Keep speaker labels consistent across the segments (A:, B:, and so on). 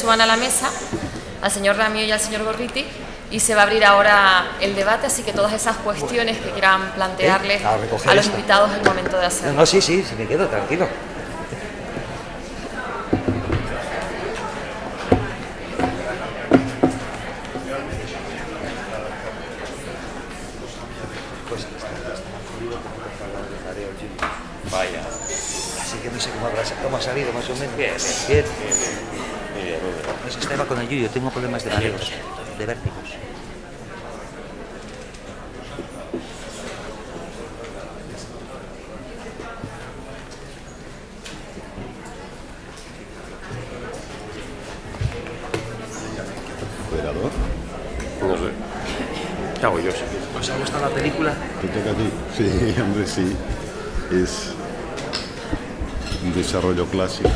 A: suban a la mesa, al señor Ramiro y al señor Gorriti, y se va a abrir ahora el debate, así que todas esas cuestiones que quieran plantearles a los invitados es el momento de hacerlo.
B: No, sí, me quedo tranquilo.
C: Vaya.
B: Así que no sé cómo ha salido más o menos.
C: Bien.
B: No sé, estaba con el yuyo, tengo problemas de mareos, de vértigos.
D: ¿Moderador?
C: No sé. ¿Qué hago yo?
B: ¿Os ha gustado la película?
D: ¿Te toca a ti? Sí, hombre, sí. Es un desarrollo clásico.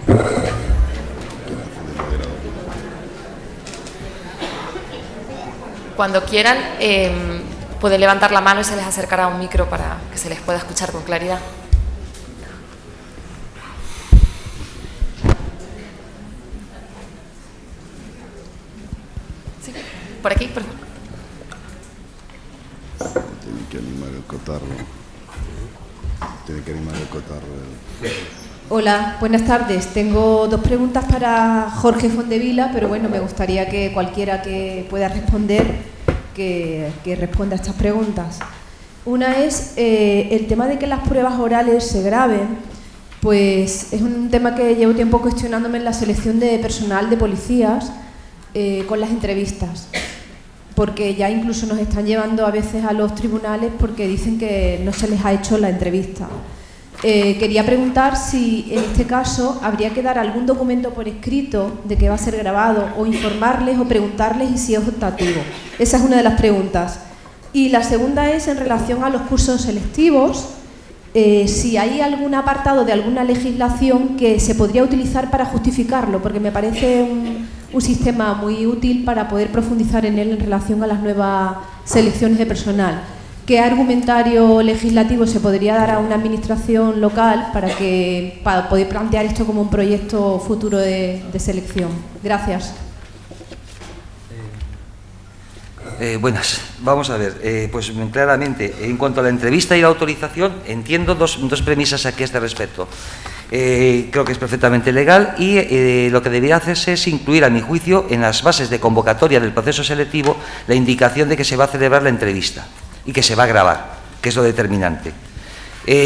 D: ¿Quién hace de moderador?
A: Cuando quieran, pueden levantar la mano y se les acercará un micro para que se les pueda escuchar con claridad. Sí, por aquí, por favor.
D: Tiene que animar el cotarro.
E: Hola, buenas tardes. Tengo dos preguntas para Jorge Fondevila, pero bueno, me gustaría que cualquiera que pueda responder, que responda a estas preguntas. Una es el tema de que las pruebas orales se graben, pues es un tema que llevo tiempo cuestionándome en la selección de personal de policías con las entrevistas, porque ya incluso nos están llevando a veces a los tribunales porque dicen que no se les ha hecho la entrevista. Quería preguntar si en este caso habría que dar algún documento por escrito de que va a ser grabado, o informarles o preguntarles y si es optativo. Esa es una de las preguntas. Y la segunda es en relación a los cursos selectivos, si hay algún apartado de alguna legislación que se podría utilizar para justificarlo, porque me parece un sistema muy útil para poder profundizar en él en relación a las nuevas selecciones de personal. ¿Qué argumentario legislativo se podría dar a una administración local para poder plantear esto como un proyecto futuro de selección? Gracias.
B: Buenas, vamos a ver, pues claramente, en cuanto a la entrevista y la autorización, entiendo dos premisas aquí a este respecto. Creo que es perfectamente legal y lo que debería hacerse es incluir, a mi juicio, en las bases de convocatoria del proceso selectivo la indicación de que se va a celebrar la entrevista y que se va a grabar, que es lo determinante.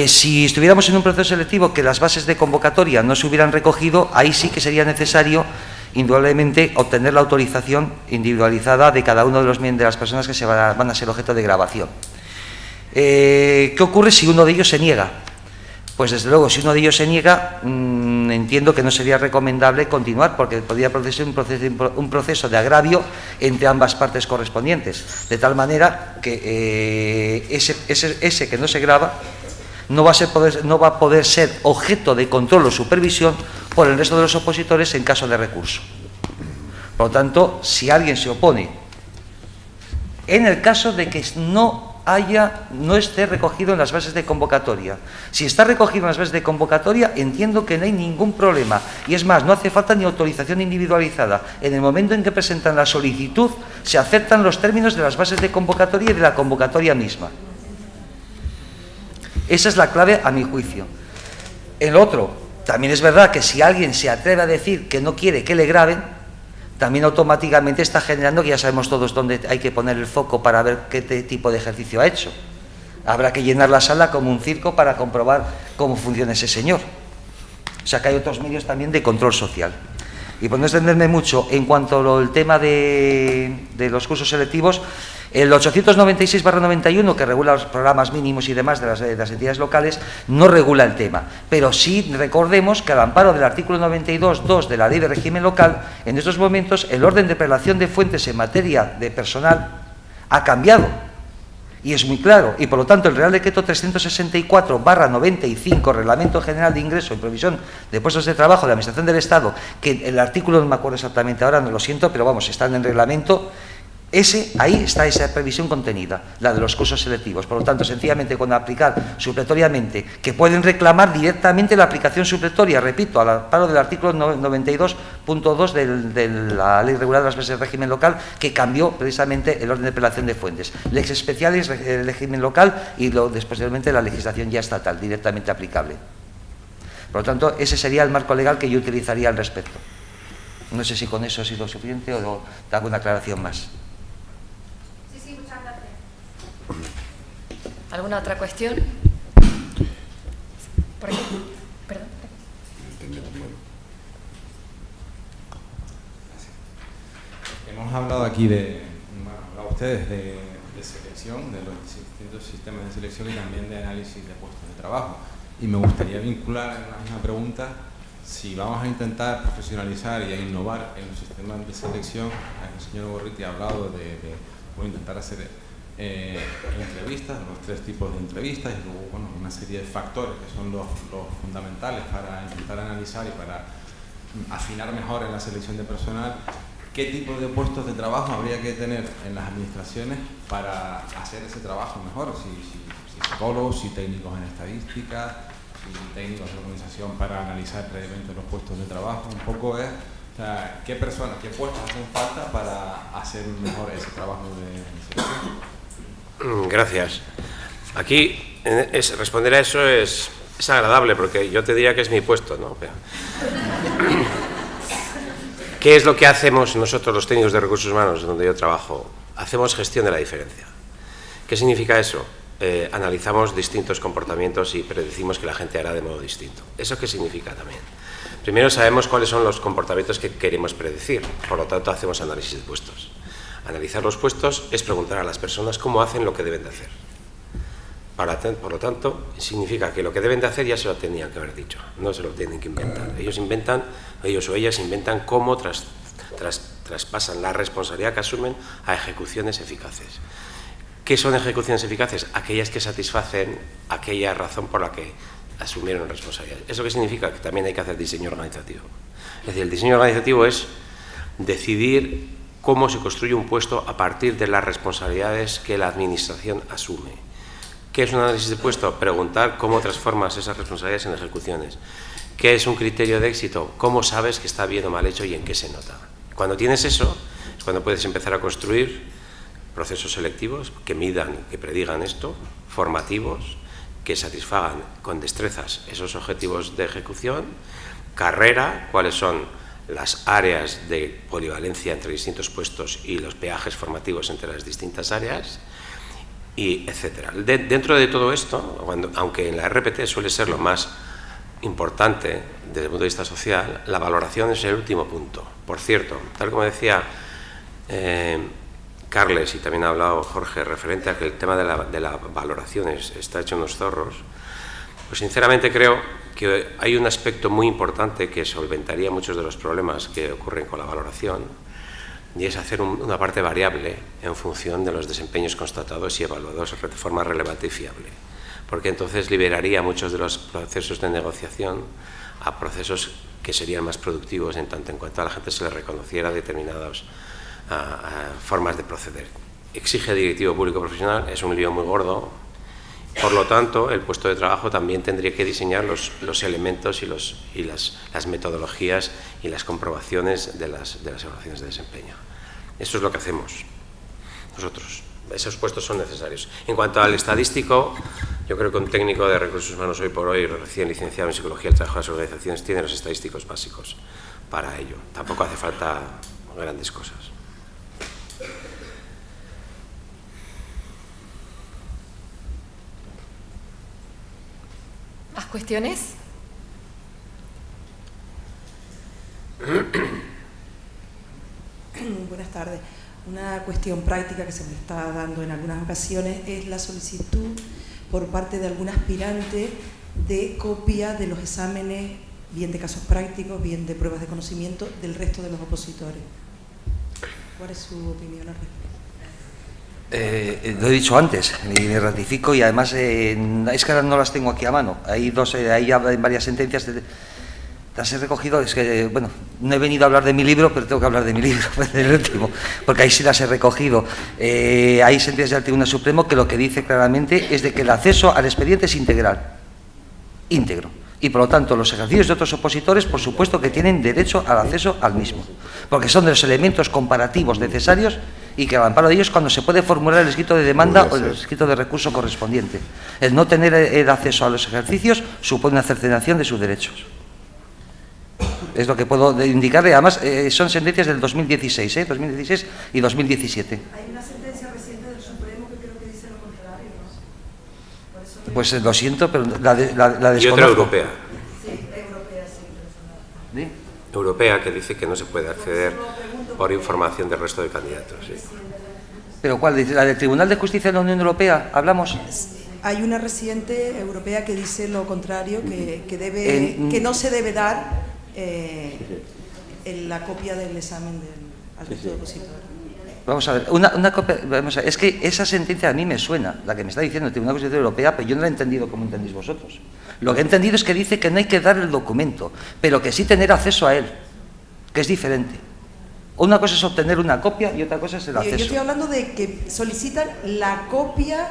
B: Si estuviéramos en un proceso selectivo que las bases de convocatoria no se hubieran recogido, ahí sí que sería necesario, indudablemente, obtener la autorización individualizada de cada uno de las personas que van a ser objeto de grabación. ¿Qué ocurre si uno de ellos se niega? Pues desde luego, si uno de ellos se niega, entiendo que no sería recomendable continuar, porque podría producirse un proceso de agravio entre ambas partes correspondientes, de tal manera que ese que no se graba no va a poder ser objeto de control o supervisión por el resto de los opositores en caso de recurso. Por lo tanto, si alguien se opone, en el caso de que no esté recogido en las bases de convocatoria. Si está recogido en las bases de convocatoria, entiendo que no hay ningún problema. Y es más, no hace falta ni autorización individualizada. En el momento en que presentan la solicitud, se aceptan los términos de las bases de convocatoria y de la convocatoria misma. Esa es la clave, a mi juicio. El otro, también es verdad que si alguien se atreve a decir que no quiere que le graben, también automáticamente está generando que ya sabemos todos dónde hay que poner el foco para ver qué tipo de ejercicio ha hecho. Habrá que llenar la sala como un circo para comprobar cómo funciona ese señor. O sea que hay otros medios también de control social. Y por no extenderme mucho, en cuanto al tema de los cursos selectivos, el 896/91, que regula los programas mínimos y demás de las entidades locales, no regula el tema. Pero sí recordemos que al amparo del artículo 92.2 de la Ley de Régimen Local, en estos momentos el orden de prelación de fuentes en materia de personal ha cambiado. Y es muy claro. Y por lo tanto el Real Decreto 364/95, Reglamento General de Ingreso y Provisión de Puestos de Trabajo de la Administración del Estado, que el artículo no me acuerdo exactamente ahora, no lo siento, pero vamos, está en el reglamento, Ahí está esa previsión contenida, la de los cursos selectivos. Por lo tanto, sencillamente con aplicar supletoriamente, que pueden reclamar directamente la aplicación supletoria, repito, al amparo del artículo 92.2 de la Ley Regular de las Bases del Régimen Local, que cambió precisamente el orden de apelación de fuentes. Lex specialis, el régimen local, y posteriormente la legislación ya estatal, directamente aplicable. Por lo tanto, ese sería el marco legal que yo utilizaría al respecto. No sé si con eso ha sido suficiente o te hago una aclaración más.
A: ¿Alguna otra cuestión? ¿Por aquí? Perdón.
F: Hemos hablado aquí hablado ustedes de selección, de los distintos sistemas de selección y también de análisis de puestos de trabajo. Y me gustaría vincular en la misma pregunta, si vamos a intentar profesionalizar y a innovar en los sistemas de selección. El señor Gorriti ha hablado de intentar hacer entrevistas, los 3 tipos de entrevistas, y luego una serie de factores que son los fundamentales para intentar analizar y para afinar mejor en la selección de personal. ¿Qué tipo de puestos de trabajo habría que tener en las administraciones para hacer ese trabajo mejor? Si psicólogos, si técnicos en estadística, si técnicos de organización para analizar previamente los puestos de trabajo. Un poco es, o sea, qué personas, qué puestos hacen falta para hacer mejor ese trabajo de selección.
C: Gracias. Aquí responder a eso es agradable, porque yo te diría que es mi puesto, ¿no? Pero, ¿qué es lo que hacemos nosotros los técnicos de recursos humanos donde yo trabajo? Hacemos gestión de la diferencia. ¿Qué significa eso? Analizamos distintos comportamientos y predecimos que la gente hará de modo distinto. ¿Eso qué significa también? Primero sabemos cuáles son los comportamientos que queremos predecir, por lo tanto hacemos análisis de puestos. Analizar los puestos es preguntar a las personas cómo hacen lo que deben de hacer. Por lo tanto, significa que lo que deben de hacer ya se lo tenían que haber dicho, no se lo tienen que inventar. Ellos o ellas inventan cómo traspasan la responsabilidad que asumen a ejecuciones eficaces. ¿Qué son ejecuciones eficaces? Aquellas que satisfacen aquella razón por la que asumieron responsabilidad. ¿Eso qué significa? Que también hay que hacer diseño organizativo. Es decir, el diseño organizativo es decidir cómo se construye un puesto a partir de las responsabilidades que la administración asume. ¿Qué es un análisis de puesto? Preguntar cómo transformas esas responsabilidades en ejecuciones. ¿Qué es un criterio de éxito? ¿Cómo sabes que está bien o mal hecho y en qué se nota? Cuando tienes eso, es cuando puedes empezar a construir procesos selectivos que midan, que predigan esto, formativos, que satisfagan con destrezas esos objetivos de ejecución, carrera, cuáles son las áreas de polivalencia entre distintos puestos y los peajes formativos entre las distintas áreas, y etcétera. Dentro de todo esto, aunque en la RPT suele ser lo más importante desde el punto de vista social, la valoración es el último punto. Por cierto, tal como decía Carles, y también ha hablado Jorge, referente a que el tema de la valoración está hecho en los zorros, pues sinceramente creo que hay un aspecto muy importante que solventaría muchos de los problemas que ocurren con la valoración, y es hacer una parte variable en función de los desempeños constatados y evaluados de forma relevante y fiable, porque entonces liberaría muchos de los procesos de negociación a procesos que serían más productivos en tanto en cuanto a la gente se le reconociera determinadas formas de proceder. Exige directivo público profesional, es un lío muy gordo. Por lo tanto, el puesto de trabajo también tendría que diseñar los elementos y las metodologías y las comprobaciones de las evaluaciones de desempeño. Eso es lo que hacemos nosotros. Esos puestos son necesarios. En cuanto al estadístico, yo creo que un técnico de recursos humanos hoy por hoy, recién licenciado en Psicología del Trabajo de las Organizaciones, tiene los estadísticos básicos para ello. Tampoco hace falta grandes cosas.
A: ¿Más cuestiones?
G: Buenas tardes. Una cuestión práctica que se me está dando en algunas ocasiones es la solicitud por parte de algún aspirante de copia de los exámenes, bien de casos prácticos, bien de pruebas de conocimiento, del resto de los opositores. ¿Cuál es su opinión al respecto?
B: Lo he dicho antes y me ratifico, y además es que ahora no las tengo aquí a mano. Hay varias sentencias Las he recogido, es que, bueno, no he venido a hablar de mi libro, pero tengo que hablar de mi libro, del último, porque ahí sí las he recogido. Hay sentencias del Tribunal Supremo que lo que dice claramente es de que el acceso al expediente es integral, íntegro, y por lo tanto los ejercicios de otros opositores, por supuesto que tienen derecho al acceso al mismo, porque son de los elementos comparativos necesarios y que al amparo de ellos cuando se puede formular el escrito de demanda o el escrito de recurso correspondiente. El no tener el acceso a los ejercicios supone una cercenación de sus derechos. Es lo que puedo indicarle. Además, son sentencias del 2016, 2016 y 2017.
G: Hay una sentencia reciente del Supremo que creo que dice lo contrario, ¿no? Por eso
B: pues lo siento, pero la desconozco.
C: Y otra europea.
G: Sí, europea, sí.
B: ¿Sí?
C: Europea que dice que no se puede acceder por información del resto de candidatos. Sí.
B: ¿Pero cuál? ¿La del Tribunal de Justicia de la Unión Europea? ¿Hablamos?
G: Hay una reciente europea que dice lo contrario, que no se debe dar la copia del examen al resto de opositores.
B: Vamos a ver, una copia, vamos a ver, es que esa sentencia a mí me suena, la que me está diciendo el Tribunal de Justicia Europea, pero yo no la he entendido como entendéis vosotros. Lo que he entendido es que dice que no hay que dar el documento, pero que sí tener acceso a él, que es diferente. Una cosa es obtener una copia y otra cosa es el acceso.
G: Yo estoy hablando de que solicitan la copia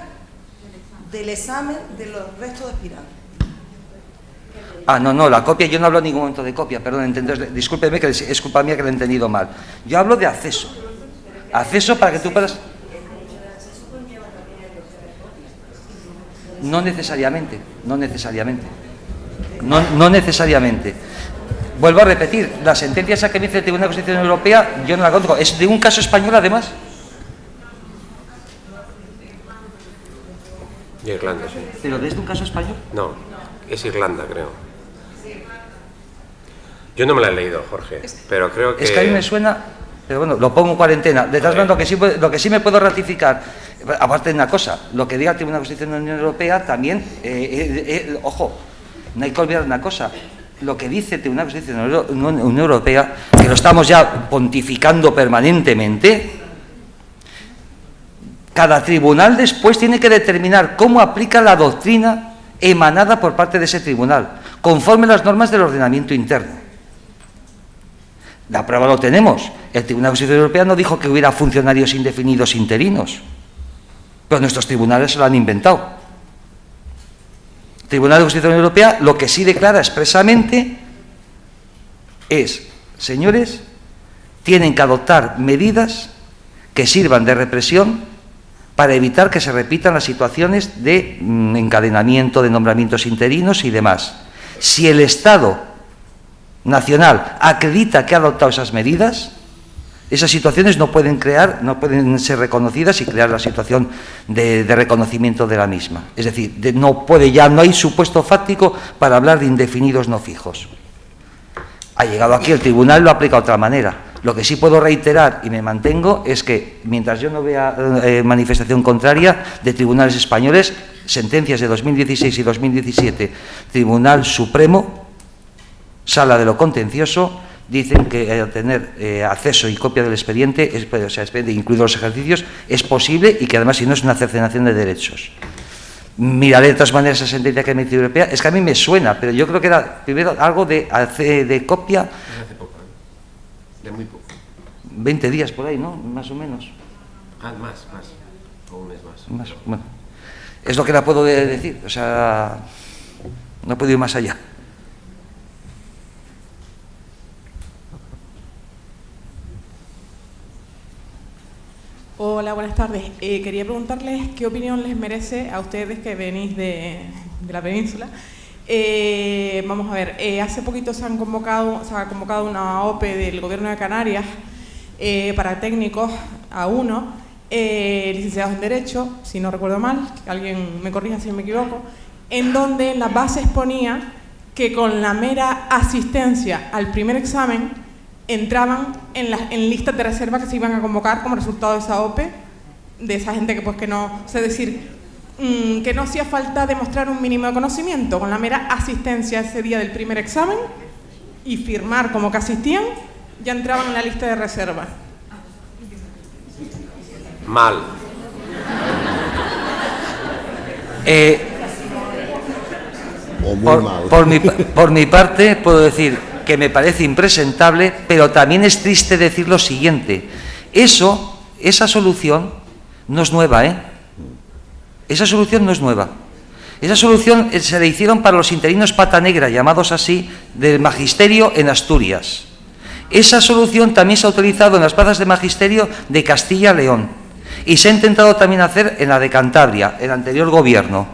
G: del examen de los restos de aspirantes.
B: Ah, no, la copia, yo no hablo en ningún momento de copia, perdón, discúlpeme, que es culpa mía que lo he entendido mal. Yo hablo de acceso. Acceso para que tú puedas... No necesariamente. Vuelvo a repetir, la sentencia esa que me dice el Tribunal de Justicia Europea, yo no la conozco. ¿Es de un caso español, además?
C: De Irlanda, sí.
B: ¿Pero desde un caso español?
C: No, es Irlanda, creo. Yo no me la he leído, Jorge, pero creo que...
B: Es que a mí me suena, pero bueno, lo pongo en cuarentena. De todas maneras, lo que sí me puedo ratificar, aparte de una cosa, lo que diga el Tribunal de Justicia de la Unión Europea también, ojo, no hay que olvidar una cosa. Lo que dice el Tribunal de Justicia de la Unión Europea, que lo estamos ya pontificando permanentemente, cada tribunal después tiene que determinar cómo aplica la doctrina emanada por parte de ese tribunal, conforme a las normas del ordenamiento interno. La prueba lo tenemos. El Tribunal de Justicia Europea no dijo que hubiera funcionarios indefinidos interinos, pero nuestros tribunales se lo han inventado. El Tribunal de Justicia de la Unión Europea lo que sí declara expresamente es, señores, tienen que adoptar medidas que sirvan de represión para evitar que se repitan las situaciones de encadenamiento de nombramientos interinos y demás. Si el Estado nacional acredita que ha adoptado esas medidas, esas situaciones no pueden ser reconocidas y crear la situación de reconocimiento de la misma. Es decir, no hay supuesto fáctico para hablar de indefinidos no fijos. Ha llegado aquí el tribunal y lo ha aplicado de otra manera. Lo que sí puedo reiterar y me mantengo es que mientras yo no vea manifestación contraria de tribunales españoles, sentencias de 2016 y 2017, Tribunal Supremo, Sala de lo Contencioso, dicen que tener acceso y copia del expediente, incluidos los ejercicios, es posible y que además si no es una cercenación de derechos. Miraré de todas maneras esa sentencia que me dice Europea, es que a mí me suena, pero yo creo que era primero algo de copia.
C: Hace poco, de muy poco.
B: 20 días por ahí, ¿no? Más o menos.
C: Ah, más, o un mes más.
B: Bueno, es lo que la puedo decir, o sea, no puedo ir más allá.
H: Hola, buenas tardes. Quería preguntarles qué opinión les merece a ustedes que venís de la península. Vamos a ver, hace poquito se ha convocado una OPE del Gobierno de Canarias para técnicos A1, licenciados en Derecho, si no recuerdo mal, que alguien me corrija si me equivoco, en donde en las bases ponía que con la mera asistencia al primer examen entraban en listas de reserva que se iban a convocar como resultado de esa OPE, de esa gente que pues que no, es decir, que no hacía falta demostrar un mínimo de conocimiento, con la mera asistencia ese día del primer examen y firmar como que asistían, ya entraban en la lista de reserva.
C: Mal.
D: O muy mal.
B: Por mi parte puedo decir, que me parece impresentable, pero también es triste decir lo siguiente. Esa solución no es nueva, ¿eh? Esa solución no es nueva. Esa solución se le hicieron para los interinos pata negra, llamados así, del magisterio en Asturias. Esa solución también se ha utilizado en las plazas de magisterio de Castilla y León. Y se ha intentado también hacer en la de Cantabria, el anterior gobierno.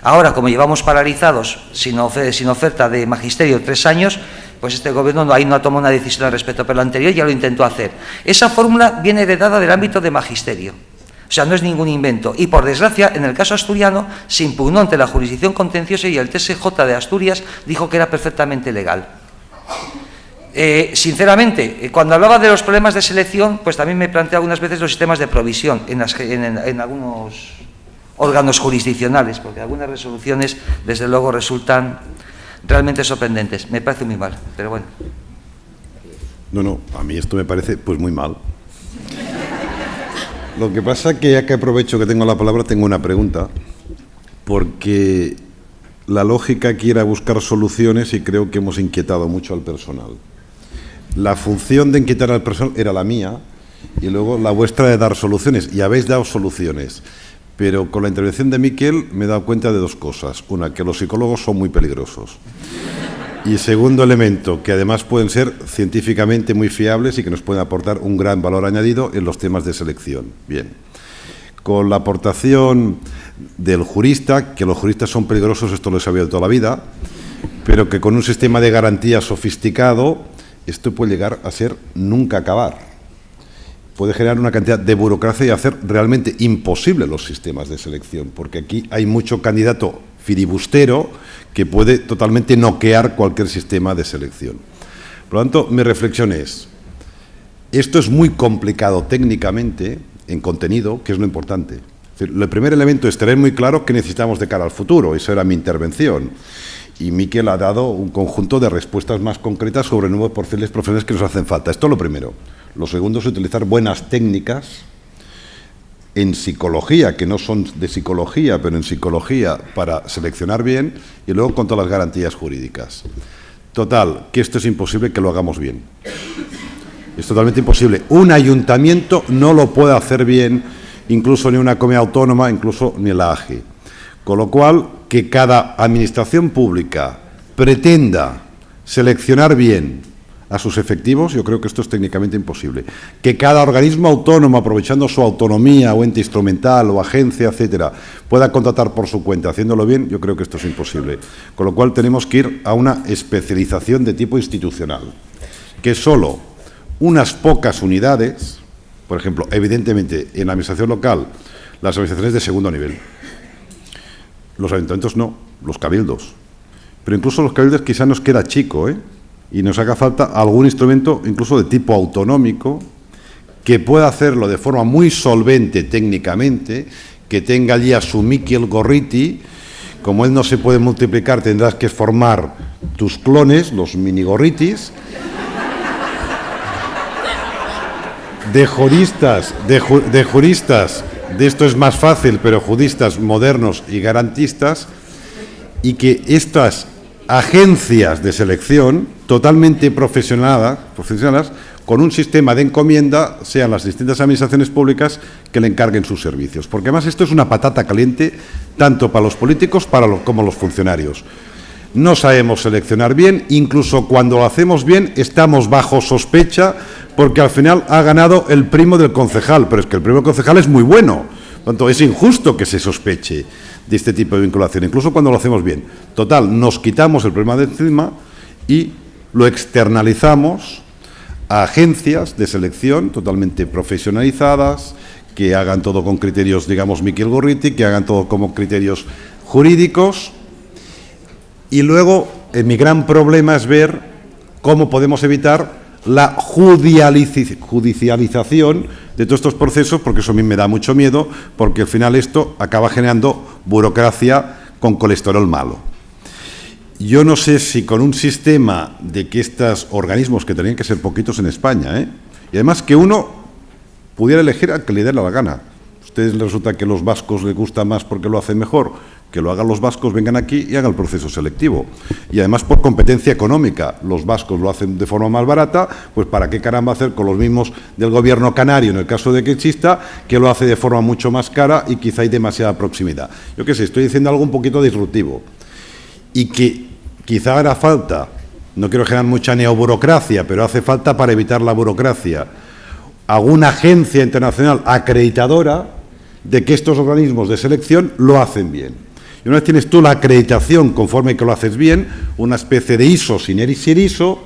B: Ahora, como llevamos paralizados sin oferta de magisterio 3 años, pues este gobierno ahí no ha tomado una decisión al respecto, pero el anterior ya lo intentó hacer. Esa fórmula viene heredada del ámbito de magisterio. O sea, no es ningún invento. Y, por desgracia, en el caso asturiano, se impugnó ante la jurisdicción contenciosa y el TSJ de Asturias dijo que era perfectamente legal. Sinceramente, cuando hablaba de los problemas de selección, pues también me planteé algunas veces los sistemas de provisión en algunos órganos jurisdiccionales, porque algunas resoluciones, desde luego, resultan realmente sorprendentes. Me parece muy mal, pero bueno.
D: No, a mí esto me parece pues muy mal. Lo que pasa que, ya que aprovecho que tengo la palabra, tengo una pregunta, porque la lógica quiere buscar soluciones y creo que hemos inquietado mucho al personal. La función de inquietar al personal era la mía y luego la vuestra de dar soluciones, y habéis dado soluciones. Pero con la intervención de Miquel me he dado cuenta de 2 cosas. Una, que los psicólogos son muy peligrosos. Y segundo elemento, que además pueden ser científicamente muy fiables y que nos pueden aportar un gran valor añadido en los temas de selección. Bien. Con la aportación del jurista, que los juristas son peligrosos, esto lo he sabido toda la vida, pero que con un sistema de garantía sofisticado, esto puede llegar a ser nunca acabar. Puede generar una cantidad de burocracia y hacer realmente imposible los sistemas de selección, porque aquí hay mucho candidato filibustero que puede totalmente noquear cualquier sistema de selección. Por lo tanto, mi reflexión es, esto es muy complicado técnicamente, en contenido, que es lo importante. El primer elemento es tener muy claro qué necesitamos de cara al futuro, esa era mi intervención. Y Miquel ha dado un conjunto de respuestas más concretas sobre nuevos perfiles profesionales que nos hacen falta. Esto es lo primero. Lo segundo es utilizar buenas técnicas en psicología, que no son de psicología, pero en psicología para seleccionar bien, y luego con todas las garantías jurídicas. Total, que esto es imposible que lo hagamos bien. Es totalmente imposible. Un ayuntamiento no lo puede hacer bien, incluso ni una comunidad autónoma, incluso ni la AGE. Con lo cual, que cada administración pública pretenda seleccionar bien a sus efectivos, yo creo que esto es técnicamente imposible. Que cada organismo autónomo, aprovechando su autonomía o ente instrumental o agencia, etcétera, pueda contratar por su cuenta, haciéndolo bien, yo creo que esto es imposible. Con lo cual tenemos que ir a una especialización de tipo institucional, que solo unas pocas unidades, por ejemplo, evidentemente en la administración local, las administraciones de segundo nivel, los ayuntamientos no, los cabildos, pero incluso los cabildos quizá nos queda chico, y nos haga falta algún instrumento incluso de tipo autonómico que pueda hacerlo de forma muy solvente técnicamente, que tenga allí a su Miquel Gorriti. Como él no se puede multiplicar, tendrás que formar tus clones, los mini Gorritis, de juristas, de esto es más fácil, pero juristas modernos y garantistas, y que estas agencias de selección totalmente profesionales, con un sistema de encomienda, sean las distintas administraciones públicas que le encarguen sus servicios. Porque además esto es una patata caliente tanto para los políticos como los funcionarios. No sabemos seleccionar bien, incluso cuando lo hacemos bien estamos bajo sospecha porque al final ha ganado el primo del concejal, pero es que el primo del concejal es muy bueno. Por tanto, es injusto que se sospeche de este tipo de vinculación, incluso cuando lo hacemos bien. Total, nos quitamos el problema de encima y lo externalizamos a agencias de selección totalmente profesionalizadas, que hagan todo con criterios, digamos, Miquel Gorriti, que hagan todo como criterios jurídicos. Y luego, mi gran problema es ver cómo podemos evitar la judicialización de todos estos procesos, porque eso a mí me da mucho miedo, porque al final esto acaba generando burocracia con colesterol malo. Yo no sé si con un sistema de que estos organismos, que tenían que ser poquitos en España, y además que uno pudiera elegir al que le dé la gana. A ustedes les resulta que los vascos les gusta más porque lo hacen mejor, que lo hagan los vascos, vengan aquí y hagan el proceso selectivo. Y además por competencia económica, los vascos lo hacen de forma más barata, pues ¿para qué caramba hacer con los mismos del gobierno canario, en el caso de que exista, que lo hace de forma mucho más cara y quizá hay demasiada proximidad? Yo qué sé, estoy diciendo algo un poquito disruptivo. Y que quizá hará falta, no quiero generar mucha neoburocracia, pero hace falta para evitar la burocracia, alguna agencia internacional acreditadora de que estos organismos de selección lo hacen bien. Y una vez tienes tú la acreditación conforme que lo haces bien, una especie de ISO sin ISO,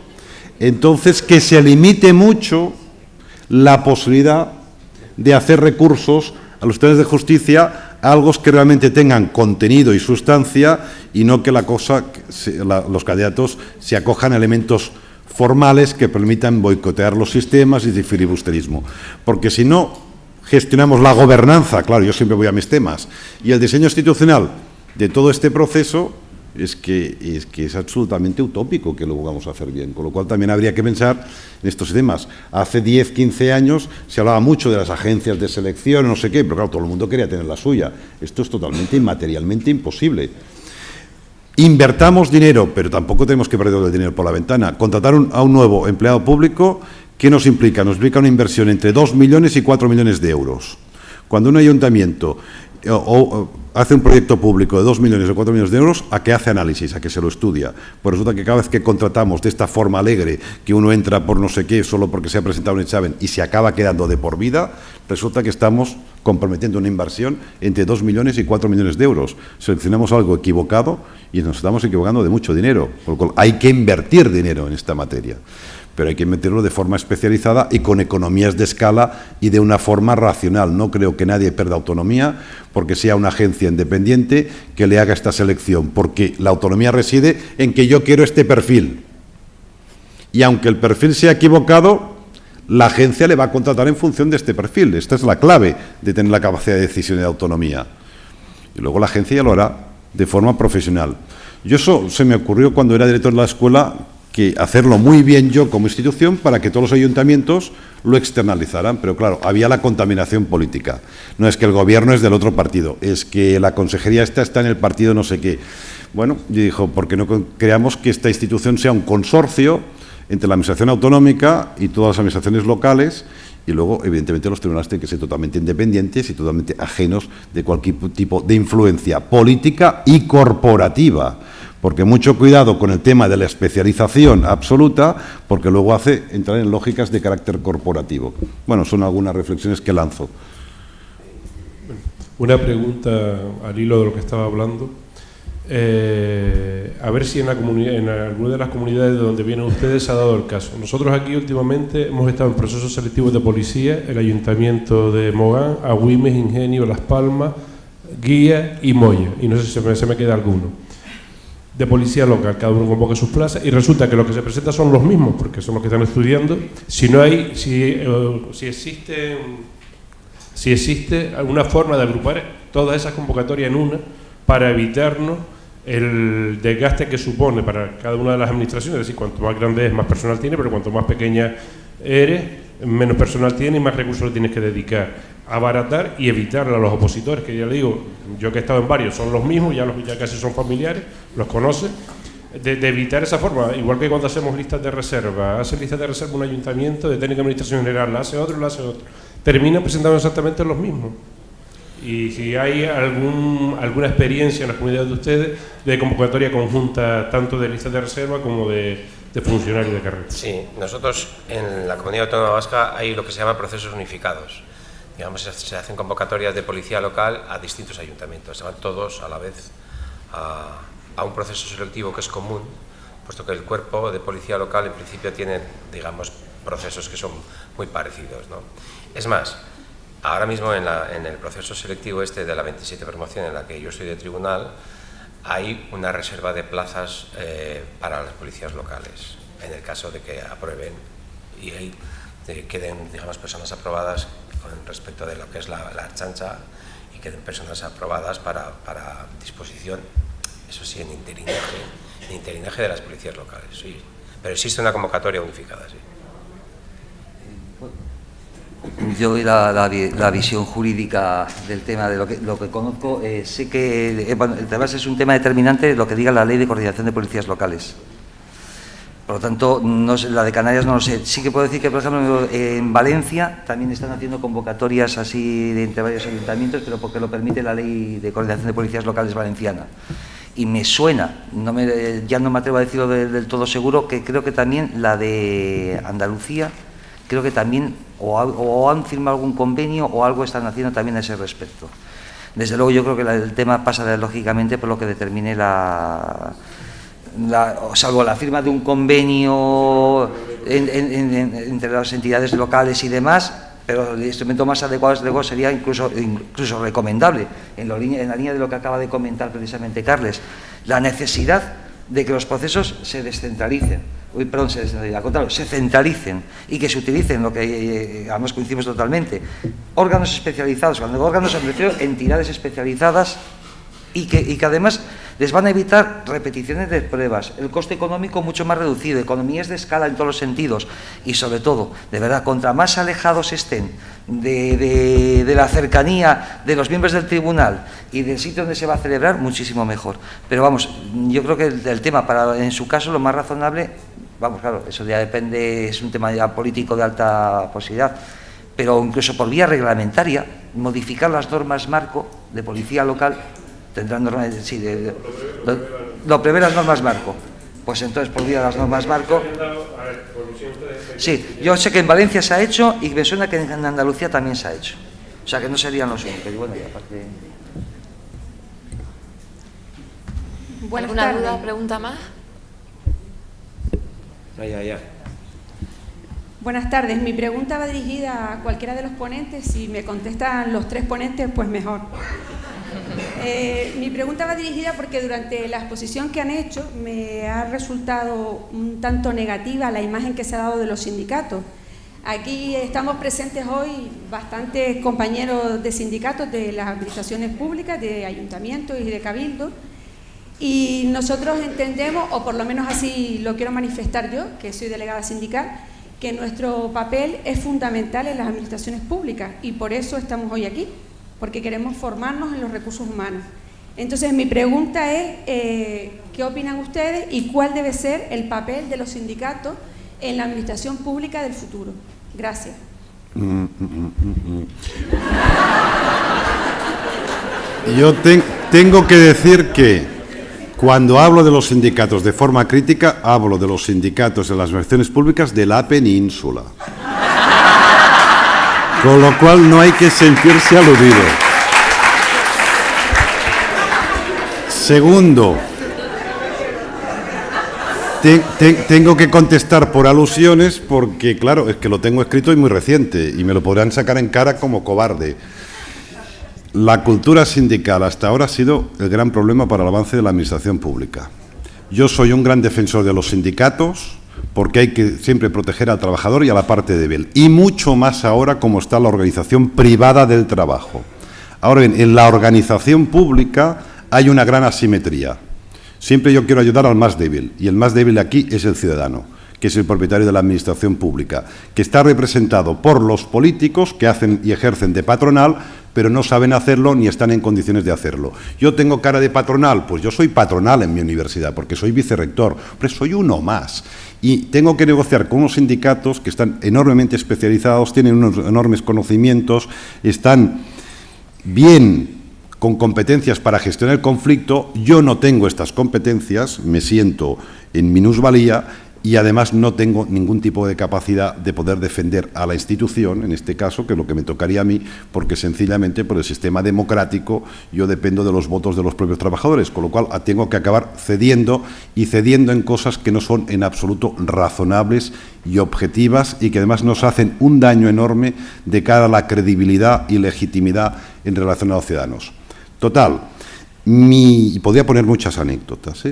D: entonces que se limite mucho la posibilidad de hacer recursos a los tribunales de justicia a algo que realmente tengan contenido y sustancia y no que los candidatos se acojan a elementos formales que permitan boicotear los sistemas y de filibusterismo. Porque si no gestionamos la gobernanza, claro, yo siempre voy a mis temas, y el diseño institucional de todo este proceso, es que es absolutamente utópico que lo vamos a hacer bien, con lo cual también habría que pensar en estos temas. Hace 10, 15 años se hablaba mucho de las agencias de selección, no sé qué, pero claro, todo el mundo quería tener la suya. Esto es totalmente inmaterialmente imposible. Invertamos dinero, pero tampoco tenemos que perder el dinero por la ventana. Contratar a un nuevo empleado público, ¿qué nos implica? Nos implica una inversión entre 2 millones y 4 millones de euros. Cuando un ayuntamiento hace un proyecto público de 2 millones o 4 millones de euros, ¿a qué hace análisis? ¿A qué se lo estudia? Pues resulta que cada vez que contratamos de esta forma alegre, que uno entra por no sé qué, solo porque se ha presentado un examen y se acaba quedando de por vida, resulta que estamos comprometiendo una inversión entre 2 millones y 4 millones de euros. Seleccionamos algo equivocado y nos estamos equivocando de mucho dinero, por lo cual hay que invertir dinero en esta materia. Pero hay que meterlo de forma especializada y con economías de escala y de una forma racional. No creo que nadie pierda autonomía porque sea una agencia independiente que le haga esta selección, porque la autonomía reside en que yo quiero este perfil. Y aunque el perfil sea equivocado, la agencia le va a contratar en función de este perfil. Esta es la clave de tener la capacidad de decisión y de autonomía. Y luego la agencia ya lo hará de forma profesional. Eso se me ocurrió cuando era director de la escuela, que hacerlo muy bien yo como institución para que todos los ayuntamientos lo externalizaran, pero claro, había la contaminación política. No es que el gobierno es del otro partido, es que la consejería está en el partido no sé qué. Bueno, yo dijo, ¿por qué no creamos que esta institución sea un consorcio entre la administración autonómica y todas las administraciones locales? Y luego, evidentemente, los tribunales tienen que ser totalmente independientes y totalmente ajenos de cualquier tipo de influencia política y corporativa. Porque mucho cuidado con el tema de la especialización absoluta, porque luego hace entrar en lógicas de carácter corporativo. Bueno, son algunas reflexiones que lanzo.
I: Una pregunta al hilo de lo que estaba hablando. A ver si en alguna de las comunidades de donde vienen ustedes se ha dado el caso. Nosotros aquí últimamente hemos estado en procesos selectivos de policía, el Ayuntamiento de Mogán, Agüimes, Ingenio, Las Palmas, Guía y Moya. Y no sé si se me queda alguno. De policía local, cada uno convoca sus plazas y resulta que los que se presentan son los mismos, porque son los que están estudiando. Si existe alguna forma de agrupar todas esas convocatorias en una para evitarnos el desgaste que supone para cada una de las administraciones, es decir, cuanto más grande es, más personal tiene, pero cuanto más pequeña eres, menos personal tiene y más recursos le tienes que dedicar. Abaratar y evitar a los opositores, que ya le digo, yo que he estado en varios, son los mismos, ya casi son familiares, los conoce, de evitar esa forma, igual que cuando hacemos listas de reserva, hace listas de reserva un ayuntamiento, de técnica de administración general, la hace otro, terminan presentando exactamente los mismos. Y si hay alguna experiencia en las comunidades de ustedes de convocatoria conjunta, tanto de listas de reserva como de funcionarios de carrera.
C: Sí, nosotros en la Comunidad Autónoma Vasca hay lo que se llama procesos unificados. Digamos, se hacen convocatorias de policía local a distintos ayuntamientos, se van todos a la vez a un proceso selectivo que es común, puesto que el cuerpo de policía local en principio tiene, digamos, procesos que son muy parecidos, ¿no? Es más, ahora mismo en el proceso selectivo este de la 27 promoción en la que yo soy de tribunal, hay una reserva de plazas para las policías locales, en el caso de que aprueben y queden, digamos, personas aprobadas con respecto de lo que es la Ertzaintza y queden personas aprobadas para disposición, eso sí, en interinaje de las policías locales, sí. Pero existe una convocatoria unificada, sí.
B: Yo la visión jurídica del tema, de lo que conozco, sé que además es un tema determinante lo que diga la Ley de Coordinación de Policías Locales. Por lo tanto, no sé, la de Canarias no lo sé. Sí que puedo decir que, por ejemplo, en Valencia también están haciendo convocatorias así entre varios ayuntamientos, pero porque lo permite la Ley de Coordinación de Policías Locales valenciana. Y me suena, ya no me atrevo a decirlo del todo seguro, que creo que también la de Andalucía, creo que también o han firmado algún convenio o algo están haciendo también a ese respecto. Desde luego yo creo que el tema pasa lógicamente por lo que determine salvo la firma de un convenio entre las entidades locales y demás, pero el instrumento más adecuado desde luego sería incluso recomendable, en la línea de lo que acaba de comentar precisamente Carles, la necesidad de que los procesos se descentralicen, se centralicen y que se utilicen, lo que además coincidimos totalmente, órganos especializados. Cuando órganos me refiero a entidades especializadas y que además les van a evitar repeticiones de pruebas, el coste económico mucho más reducido, economías de escala en todos los sentidos y sobre todo, de verdad, contra más alejados estén de la cercanía de los miembros del tribunal y del sitio donde se va a celebrar, muchísimo mejor. Pero vamos, yo creo que el tema, en su caso, lo más razonable, vamos, claro, eso ya depende, es un tema ya político de alta posibilidad, pero incluso por vía reglamentaria, modificar las normas marco de policía local. Tendrán normas, sí, lo prevé las normas marco. Pues entonces, por vía de las normas marco. Sí, yo sé que en Valencia se ha hecho y me suena que en Andalucía también se ha hecho. O sea que no serían los únicos. Y bueno, y aparte.
A: ¿Alguna duda, pregunta más?
C: Ya.
J: Buenas tardes. Mi pregunta va dirigida a cualquiera de los ponentes. Si me contestan los tres ponentes, pues mejor. Mi pregunta va dirigida porque durante la exposición que han hecho me ha resultado un tanto negativa la imagen que se ha dado de los sindicatos. Aquí estamos presentes hoy bastantes compañeros de sindicatos de las administraciones públicas, de ayuntamientos y de cabildos, y nosotros entendemos, o por lo menos así lo quiero manifestar yo, que soy delegada sindical, que nuestro papel es fundamental en las administraciones públicas y por eso estamos hoy aquí, porque queremos formarnos en los recursos humanos. Entonces, mi pregunta es, ¿qué opinan ustedes y cuál debe ser el papel de los sindicatos en la administración pública del futuro? Gracias.
D: Yo tengo que decir que cuando hablo de los sindicatos de forma crítica, hablo de los sindicatos de las administraciones públicas de la península. Con lo cual no hay que sentirse aludido. Segundo, tengo que contestar por alusiones porque, claro, es que lo tengo escrito y muy reciente y me lo podrán sacar en cara como cobarde. La cultura sindical hasta ahora ha sido el gran problema para el avance de la administración pública. Yo soy un gran defensor de los sindicatos, porque hay que siempre proteger al trabajador y a la parte débil, y mucho más ahora como está la organización privada del trabajo. Ahora bien, en la organización pública hay una gran asimetría. Siempre yo quiero ayudar al más débil, y el más débil aquí es el ciudadano, que es el propietario de la administración pública, que está representado por los políticos que hacen y ejercen de patronal, pero no saben hacerlo ni están en condiciones de hacerlo. ¿Yo tengo cara de patronal? Pues yo soy patronal en mi universidad, porque soy vicerrector, pero soy uno más. Y tengo que negociar con unos sindicatos que están enormemente especializados, tienen unos enormes conocimientos, están bien con competencias para gestionar el conflicto. Yo no tengo estas competencias, me siento en minusvalía y además no tengo ningún tipo de capacidad de poder defender a la institución, en este caso, que es lo que me tocaría a mí, porque sencillamente por el sistema democrático yo dependo de los votos de los propios trabajadores, con lo cual tengo que acabar cediendo y cediendo en cosas que no son en absoluto razonables y objetivas y que además nos hacen un daño enorme de cara a la credibilidad y legitimidad en relación a los ciudadanos. Total, y podría poner muchas anécdotas,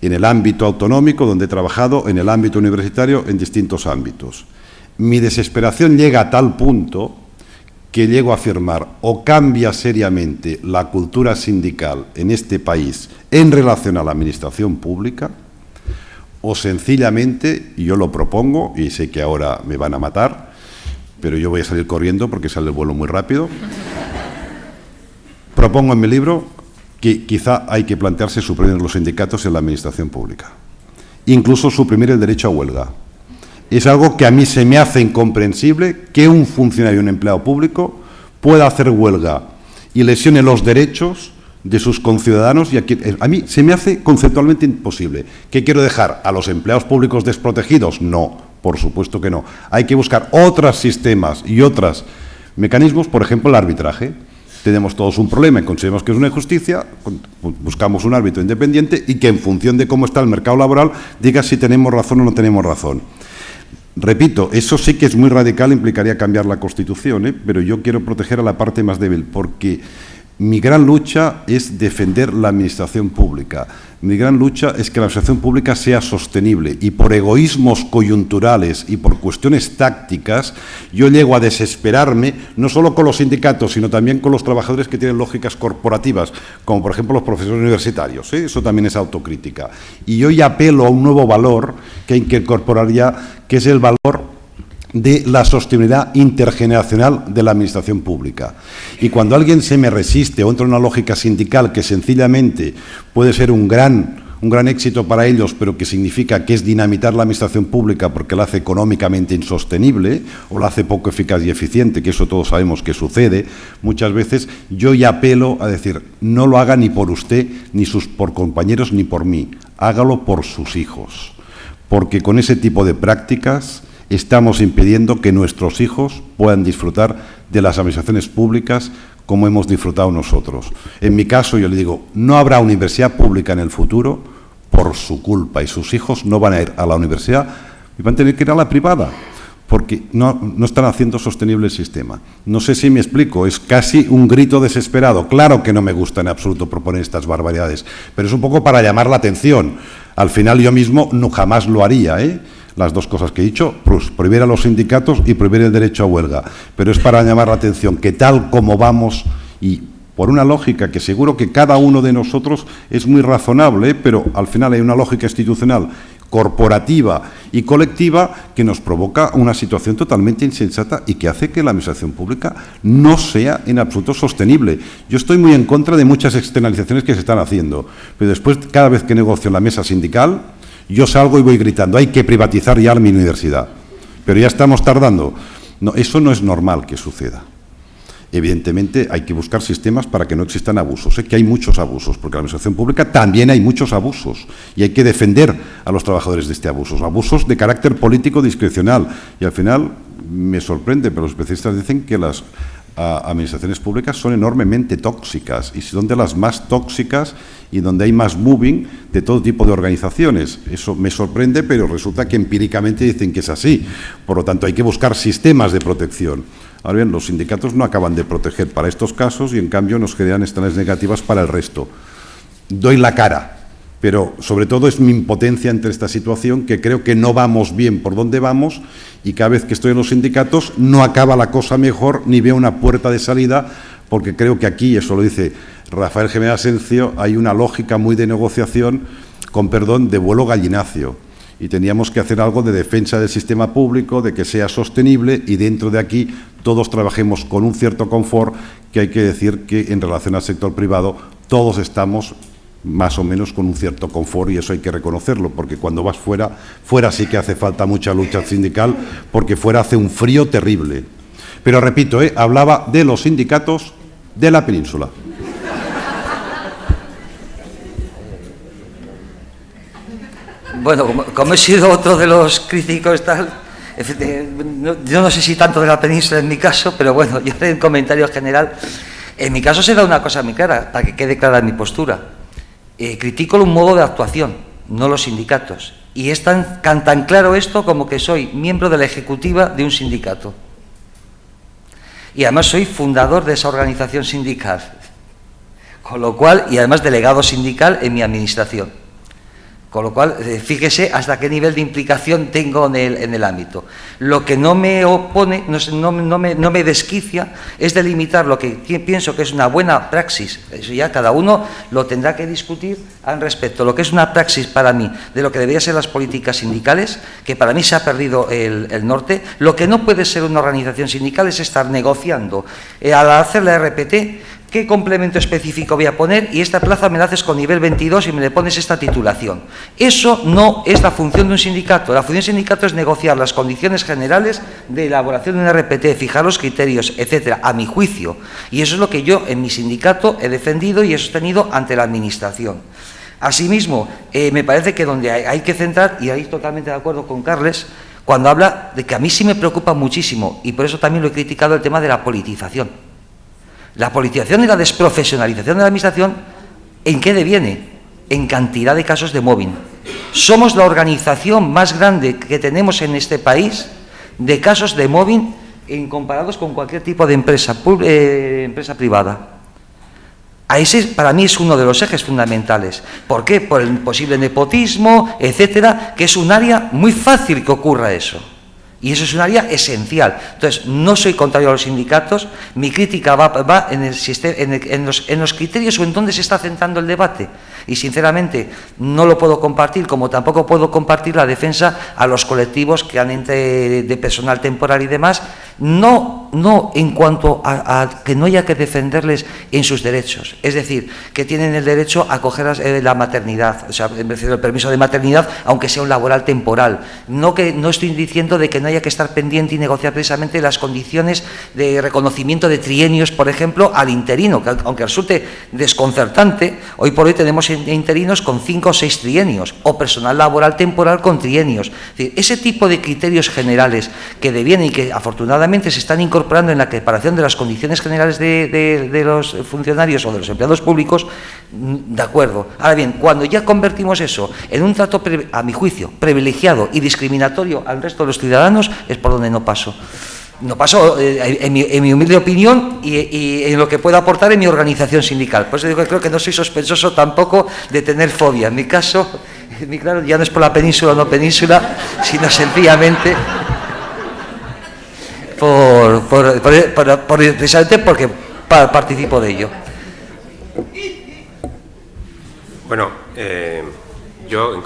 D: en el ámbito autonómico, donde he trabajado, en el ámbito universitario, en distintos ámbitos. Mi desesperación llega a tal punto que llego a afirmar o cambia seriamente la cultura sindical en este país en relación a la administración pública, o sencillamente, y yo lo propongo, y sé que ahora me van a matar, pero yo voy a salir corriendo porque sale el vuelo muy rápido. Propongo en mi libro que quizá hay que plantearse suprimir los sindicatos en la administración pública, incluso suprimir el derecho a huelga. Es algo que a mí se me hace incomprensible que un funcionario, un empleado público, pueda hacer huelga y lesione los derechos de sus conciudadanos. Y aquí, a mí se me hace conceptualmente imposible. ¿Qué quiero dejar? ¿A los empleados públicos desprotegidos? No, por supuesto que no. Hay que buscar otros sistemas y otros mecanismos, por ejemplo, el arbitraje. Tenemos todos un problema y consideramos que es una injusticia, buscamos un árbitro independiente y que en función de cómo está el mercado laboral diga si tenemos razón o no tenemos razón. Repito, eso sí que es muy radical, implicaría cambiar la Constitución, pero yo quiero proteger a la parte más débil, porque mi gran lucha es defender la administración pública. Mi gran lucha es que la administración pública sea sostenible, y por egoísmos coyunturales y por cuestiones tácticas yo llego a desesperarme no solo con los sindicatos, sino también con los trabajadores que tienen lógicas corporativas, como por ejemplo los profesores universitarios, Eso también es autocrítica. Y yo ya apelo a un nuevo valor que hay que incorporar ya, que es el valor de la sostenibilidad intergeneracional de la administración pública. Y cuando alguien se me resiste o entra en una lógica sindical que sencillamente puede ser un gran éxito para ellos, pero que significa que es dinamitar la administración pública porque la hace económicamente insostenible o la hace poco eficaz y eficiente, que eso todos sabemos que sucede muchas veces, yo ya apelo a decir, no lo haga ni por usted, ni por compañeros, ni por mí, hágalo por sus hijos, porque con ese tipo de prácticas estamos impidiendo que nuestros hijos puedan disfrutar de las administraciones públicas como hemos disfrutado nosotros. En mi caso, yo le digo, no habrá universidad pública en el futuro por su culpa, y sus hijos no van a ir a la universidad y van a tener que ir a la privada, porque no están haciendo sostenible el sistema. No sé si me explico, es casi un grito desesperado. Claro que no me gusta en absoluto proponer estas barbaridades, pero es un poco para llamar la atención. Al final yo mismo no jamás lo haría, Las dos cosas que he dicho, prohibir a los sindicatos y prohibir el derecho a huelga. Pero es para llamar la atención que tal como vamos, y por una lógica que seguro que cada uno de nosotros es muy razonable, pero al final hay una lógica institucional, corporativa y colectiva que nos provoca una situación totalmente insensata y que hace que la administración pública no sea en absoluto sostenible. Yo estoy muy en contra de muchas externalizaciones que se están haciendo, pero después, cada vez que negocio en la mesa sindical, yo salgo y voy gritando, hay que privatizar ya mi universidad. Pero ya estamos tardando. No, eso no es normal que suceda. Evidentemente hay que buscar sistemas para que no existan abusos. Sé que hay muchos abusos, porque en la administración pública también hay muchos abusos y hay que defender a los trabajadores de este abuso. Abusos de carácter político discrecional. Y al final me sorprende, pero los especialistas dicen que las administraciones públicas son enormemente tóxicas y son de las más tóxicas y donde hay más moving de todo tipo de organizaciones. Eso me sorprende, pero resulta que empíricamente dicen que es así. Por lo tanto, hay que buscar sistemas de protección. Ahora bien, los sindicatos no acaban de proteger para estos casos y, en cambio, nos generan externalidades negativas para el resto. Doy la cara, pero sobre todo es mi impotencia ante esta situación, que creo que no vamos bien por donde vamos, y cada vez que estoy en los sindicatos no acaba la cosa mejor ni veo una puerta de salida, porque creo que aquí, eso lo dice Rafael Jiménez Asencio, hay una lógica muy de negociación, con perdón, de vuelo gallinacio, y teníamos que hacer algo de defensa del sistema público, de que sea sostenible, y dentro de aquí todos trabajemos con un cierto confort, que hay que decir que en relación al sector privado todos estamos más o menos con un cierto confort, y eso hay que reconocerlo, porque cuando vas fuera sí que hace falta mucha lucha sindical, porque fuera hace un frío terrible. Pero repito, hablaba de los sindicatos de la península.
B: Bueno, como he sido otro de los críticos tal, yo no sé si tanto de la península en mi caso, pero bueno, yo haré un comentario general. En mi caso se da una cosa muy clara, para que quede clara mi postura. Critico un modo de actuación, no los sindicatos. Y es tan claro esto como que soy miembro de la ejecutiva de un sindicato. Y además soy fundador de esa organización sindical. Con lo cual, y además delegado sindical en mi administración. Con lo cual, fíjese hasta qué nivel de implicación tengo en el ámbito. Lo que no me opone, no me desquicia, es delimitar lo que pienso que es una buena praxis. Eso ya cada uno lo tendrá que discutir al respecto. Lo que es una praxis para mí de lo que deberían ser las políticas sindicales, que para mí se ha perdido el norte. Lo que no puede ser una organización sindical es estar negociando al hacer la RPT. ¿Qué complemento específico voy a poner? Y esta plaza me la haces con nivel 22 y me le pones esta titulación. Eso no es la función de un sindicato. La función de un sindicato es negociar las condiciones generales de elaboración de un RPT, fijar los criterios, etcétera, a mi juicio. Y eso es lo que yo en mi sindicato he defendido y he sostenido ante la Administración. Asimismo, me parece que donde hay que centrar, y ahí totalmente de acuerdo con Carles, cuando habla de que a mí sí me preocupa muchísimo, y por eso también lo he criticado, el tema de la politización. La politización y la desprofesionalización de la Administración, ¿en qué deviene? En cantidad de casos de mobbing. Somos la organización más grande que tenemos en este país de casos de mobbing comparados con cualquier tipo de empresa privada. Ese para mí es uno de los ejes fundamentales. ¿Por qué? Por el posible nepotismo, etcétera, que es un área muy fácil que ocurra eso. Y eso es un área esencial. Entonces, no soy contrario a los sindicatos, mi crítica va en los criterios o en dónde se está centrando el debate. Y, sinceramente, no lo puedo compartir, como tampoco puedo compartir la defensa a los colectivos que han de personal temporal y demás, no en cuanto a que no haya que defenderles en sus derechos. Es decir, que tienen el derecho a coger la maternidad, o sea, el permiso de maternidad, aunque sea un laboral temporal. No estoy diciendo de que no haya que estar pendiente y negociar precisamente las condiciones de reconocimiento de trienios, por ejemplo, al interino, que aunque resulte desconcertante, hoy por hoy tenemos interinos con 5 o 6 trienios, o personal laboral temporal con trienios. Es decir, ese tipo de criterios generales que devienen y que afortunadamente se están incorporando en la preparación de las condiciones generales de los funcionarios o de los empleados públicos, de acuerdo. Ahora bien, cuando ya convertimos eso en un trato, a mi juicio, privilegiado y discriminatorio al resto de los ciudadanos, es por donde no paso. No paso, en mi humilde opinión y en lo que puedo aportar en mi organización sindical. Por eso digo que creo que no soy sospechoso tampoco de tener fobia. En mi caso, claro, ya no es por la península o no península, sino sencillamente precisamente porque participo de ello.
C: Bueno, yo,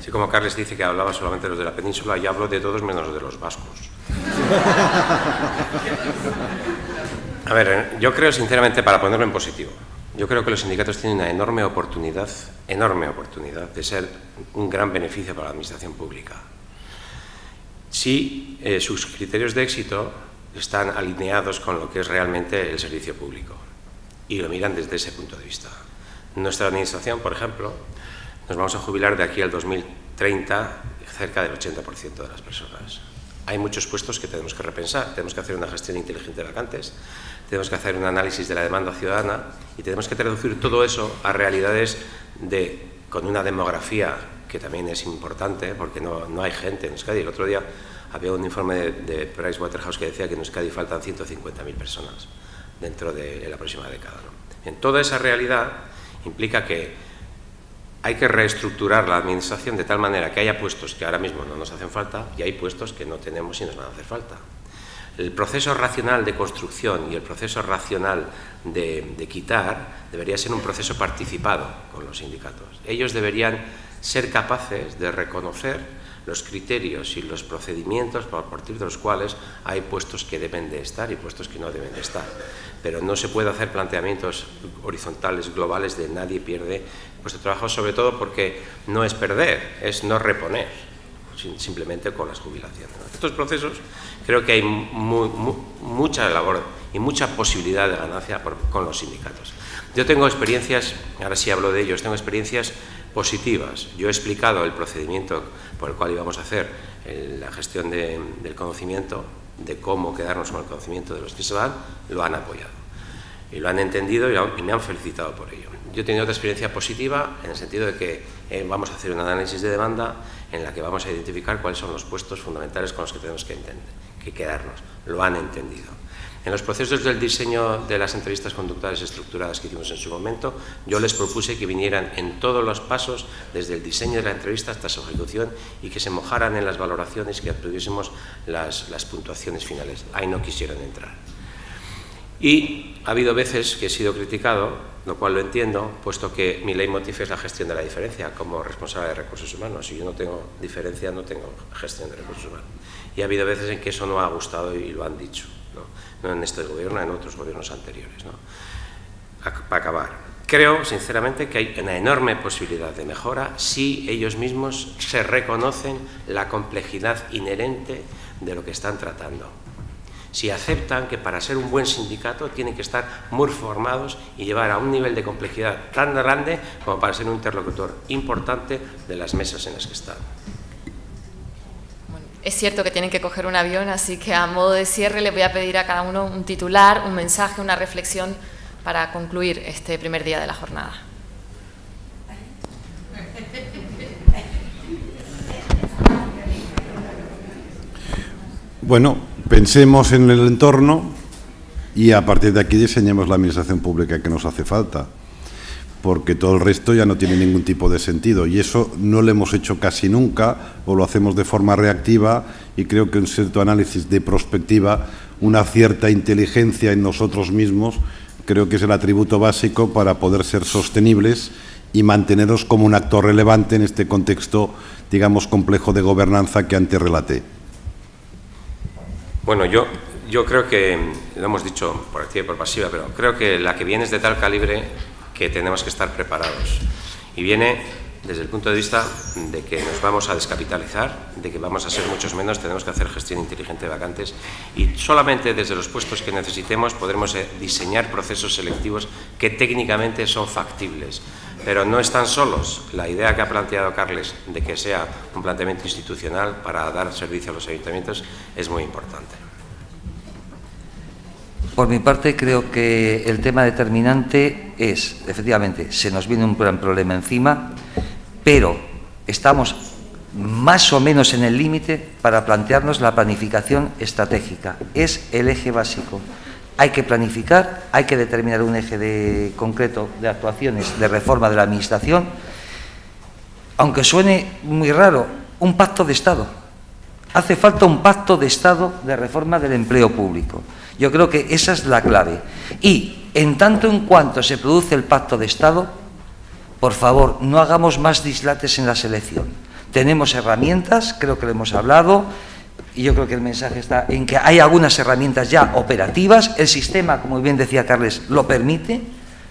C: así como Carles dice que hablaba solamente de los de la península, yo hablo de todos menos de los vascos. A ver, yo creo sinceramente, para ponerlo en positivo, yo creo que los sindicatos tienen una enorme oportunidad de ser un gran beneficio para la administración pública. Si sus criterios de éxito están alineados con lo que es realmente el servicio público y lo miran desde ese punto de vista. Nuestra administración, por ejemplo, nos vamos a jubilar de aquí al 2030 cerca del 80% de las personas. Hay muchos puestos que tenemos que repensar, tenemos que hacer una gestión inteligente de vacantes, tenemos que hacer un análisis de la demanda ciudadana y tenemos que traducir todo eso a realidades con una demografía que también es importante, porque no hay gente en Euskadi. El otro día había un informe de Pricewaterhouse que decía que en Euskadi faltan 150.000 personas dentro de la próxima década, ¿no? En toda esa realidad implica que hay que reestructurar la administración de tal manera que haya puestos que ahora mismo no nos hacen falta y hay puestos que no tenemos y nos van a hacer falta. El proceso racional de construcción y el proceso racional de quitar debería ser un proceso participado con los sindicatos. Ellos deberían ser capaces de reconocer los criterios y los procedimientos a partir de los cuales hay puestos que deben de estar y puestos que no deben de estar. Pero no se puede hacer planteamientos horizontales, globales, de nadie pierde puesto de trabajo, sobre todo porque no es perder, es no reponer, simplemente con las jubilaciones. En estos procesos creo que hay mucha labor y mucha posibilidad de ganancia con los sindicatos. Yo tengo experiencias, ahora sí hablo de ellos, tengo experiencias positivas. Yo he explicado el procedimiento por el cual íbamos a hacer la gestión del conocimiento, de cómo quedarnos con el conocimiento de los que se van, lo han apoyado. Y lo han entendido y me han felicitado por ello. Yo he tenido otra experiencia positiva en el sentido de que vamos a hacer un análisis de demanda en la que vamos a identificar cuáles son los puestos fundamentales con los que tenemos que quedarnos. Lo han entendido. En los procesos del diseño de las entrevistas conductuales estructuradas que hicimos en su momento, yo les propuse que vinieran en todos los pasos, desde el diseño de la entrevista hasta su ejecución, y que se mojaran en las valoraciones, que obtuviésemos las puntuaciones finales. Ahí no quisieron entrar. Y ha habido veces que he sido criticado, lo cual lo entiendo, puesto que mi leitmotiv es la gestión de la diferencia como responsable de recursos humanos. Si yo no tengo diferencia, no tengo gestión de recursos humanos. Y ha habido veces en que eso no ha gustado y lo han dicho, no en este gobierno, en otros gobiernos anteriores, ¿no? Para acabar, creo sinceramente que hay una enorme posibilidad de mejora si ellos mismos se reconocen la complejidad inherente de lo que están tratando. Si aceptan que para ser un buen sindicato tienen que estar muy formados y llevar a un nivel de complejidad tan grande como para ser un interlocutor importante de las mesas en las que están.
A: Es cierto que tienen que coger un avión, así que a modo de cierre les voy a pedir a cada uno un titular, un mensaje, una reflexión para concluir este primer día de la jornada.
D: Bueno, pensemos en el entorno y a partir de aquí diseñemos la administración pública que nos hace falta, porque todo el resto ya no tiene ningún tipo de sentido, y eso no lo hemos hecho casi nunca, o lo hacemos de forma reactiva, y creo que un cierto análisis de prospectiva, una cierta inteligencia en nosotros mismos, creo que es el atributo básico para poder ser sostenibles y mantenernos como un actor relevante en este contexto, digamos, complejo de gobernanza que antes relaté.
C: Bueno, yo creo que, lo hemos dicho por activa y por pasiva, pero creo que la que viene es de tal calibre que tenemos que estar preparados. Y viene desde el punto de vista de que nos vamos a descapitalizar, de que vamos a ser muchos menos, tenemos que hacer gestión inteligente de vacantes, y solamente desde los puestos que necesitemos podremos diseñar procesos selectivos que técnicamente son factibles. Pero no están solos. La idea que ha planteado Carles de que sea un planteamiento institucional para dar servicio a los ayuntamientos es muy importante.
B: Por mi parte, creo que el tema determinante es, efectivamente, se nos viene un gran problema encima, pero estamos más o menos en el límite para plantearnos la planificación estratégica. Es el eje básico. Hay que planificar, hay que determinar un eje concreto de actuaciones de reforma de la Administración, aunque suene muy raro, un pacto de Estado. Hace falta un pacto de Estado de reforma del empleo público. Yo creo que esa es la clave. Y en tanto en cuanto se produce el pacto de Estado, por favor, no hagamos más dislates en la selección. Tenemos herramientas, creo que lo hemos hablado, y yo creo que el mensaje está en que hay algunas herramientas ya operativas. El sistema, como bien decía Carles, lo permite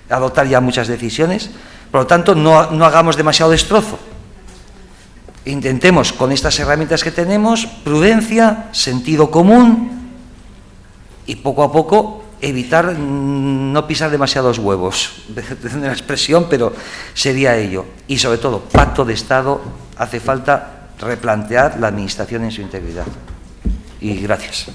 B: adoptar ya muchas decisiones. Por lo tanto, no hagamos demasiado destrozo. Intentemos, con estas herramientas que tenemos, prudencia, sentido común y poco a poco evitar no pisar demasiados huevos. De la expresión, pero sería ello. Y sobre todo, pacto de Estado, hace falta replantear la Administración en su integridad. Y gracias.